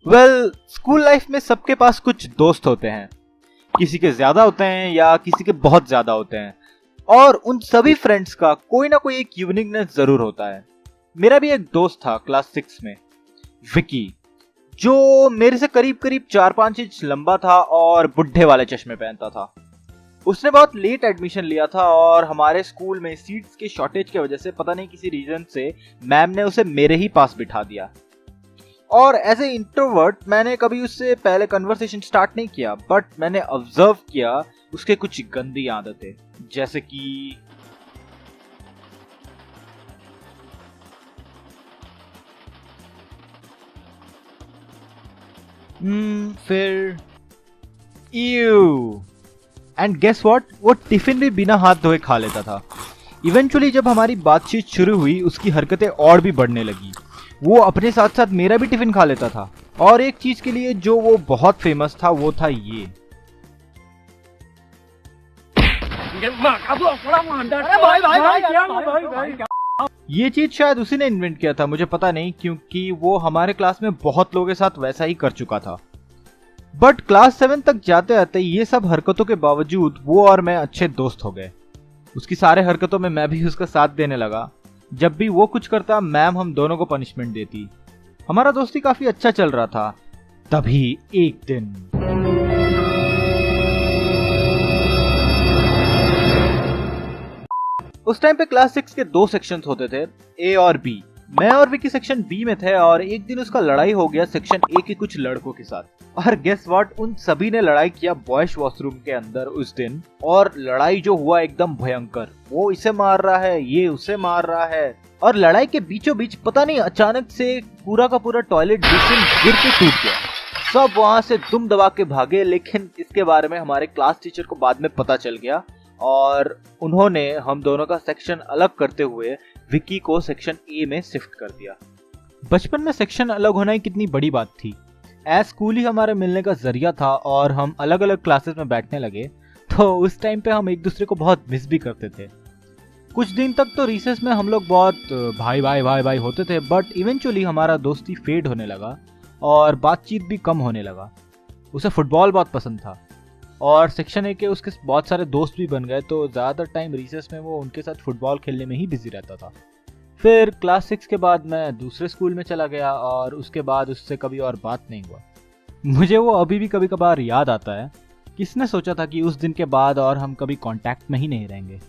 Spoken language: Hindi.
स्कूल लाइफ में सबके पास कुछ दोस्त होते हैं, किसी के ज्यादा होते हैं या किसी के बहुत ज्यादा होते हैं, और उन सभी फ्रेंड्स का कोई ना कोई एक यूनिकनेस जरूर होता है। मेरा भी एक दोस्त था क्लास 6 में, विकी, जो मेरे से करीब करीब 4-5 इंच लंबा था और बुढ़े वाले चश्मे पहनता था। उसने बहुत लेट एडमिशन लिया था और हमारे स्कूल में सीट्स के शॉर्टेज की वजह से पता नहीं किसी रीजन से मैम ने उसे मेरे ही पास बिठा दिया। और एज ए इंट्रोवर्ट मैंने कभी उससे पहले कन्वर्सेशन स्टार्ट नहीं किया, बट मैंने ऑब्जर्व किया उसके कुछ गंदी आदतें, जैसे कि फिर एंड गेस व्हाट, वो टिफिन भी बिना हाथ धोए खा लेता था। इवेंचुअली जब हमारी बातचीत शुरू हुई उसकी हरकतें और भी बढ़ने लगी। वो अपने साथ साथ मेरा भी टिफिन खा लेता था, और एक चीज के लिए जो वो बहुत फेमस था वो था ये। ये चीज शायद उसी ने इन्वेंट किया था, मुझे पता नहीं, क्योंकि वो हमारे क्लास में बहुत लोगों के साथ वैसा ही कर चुका था। बट क्लास 7 तक जाते जाते ये सब हरकतों के बावजूद वो और मैं अच्छे दोस्त हो गए। उसकी सारे हरकतों में मैं भी उसका साथ देने लगा। जब भी वो कुछ करता मैम हम दोनों को पनिशमेंट देती। हमारा दोस्ती काफी अच्छा चल रहा था। तभी एक दिन उस टाइम पे क्लास 6 के 2 सेक्शंस होते थे, ए और बी। मैं और विकी सेक्शन बी में थे और एक दिन उसका लड़ाई हो गया सेक्शन ए के कुछ लड़कों के साथ। और गेस व्हाट, उन सभी ने लड़ाई किया बॉयज वॉशरूम के अंदर उस दिन। और लड़ाई जो हुआ एकदम भयंकर, वो इसे मार रहा है, ये उसे मार रहा है, और लड़ाई के बीचों बीच पता नहीं अचानक से पूरा का पूरा टॉयलेट बेसिन गिर के टूट गया। सब वहां से दुम दबा के भागे, लेकिन इसके बारे में हमारे क्लास टीचर को बाद में पता चल गया और उन्होंने हम दोनों का सेक्शन अलग करते हुए विकी को सेक्शन ए में शिफ्ट कर दिया। बचपन में सेक्शन अलग होना ही कितनी बड़ी बात थी। एज स्कूल ही हमारे मिलने का जरिया था और हम अलग अलग क्लासेस में बैठने लगे, तो उस टाइम पे हम एक दूसरे को बहुत मिस भी करते थे। कुछ दिन तक तो रिसेस में हम लोग बहुत भाई भाई भाई भाई होते थे, बट इवेंचुअली हमारा दोस्ती फेड होने लगा और बातचीत भी कम होने लगा। उसे फुटबॉल बहुत पसंद था और सेक्शन ए के उसके बहुत सारे दोस्त भी बन गए, तो ज़्यादातर टाइम रिसेस में वो उनके साथ फुटबॉल खेलने में ही बिजी रहता था। फिर क्लास 6 के बाद मैं दूसरे स्कूल में चला गया और उसके बाद उससे कभी और बात नहीं हुआ। मुझे वो अभी भी कभी कभार याद आता है। किसने सोचा था कि उस दिन के बाद और हम कभी कांटेक्ट में ही नहीं रहेंगे।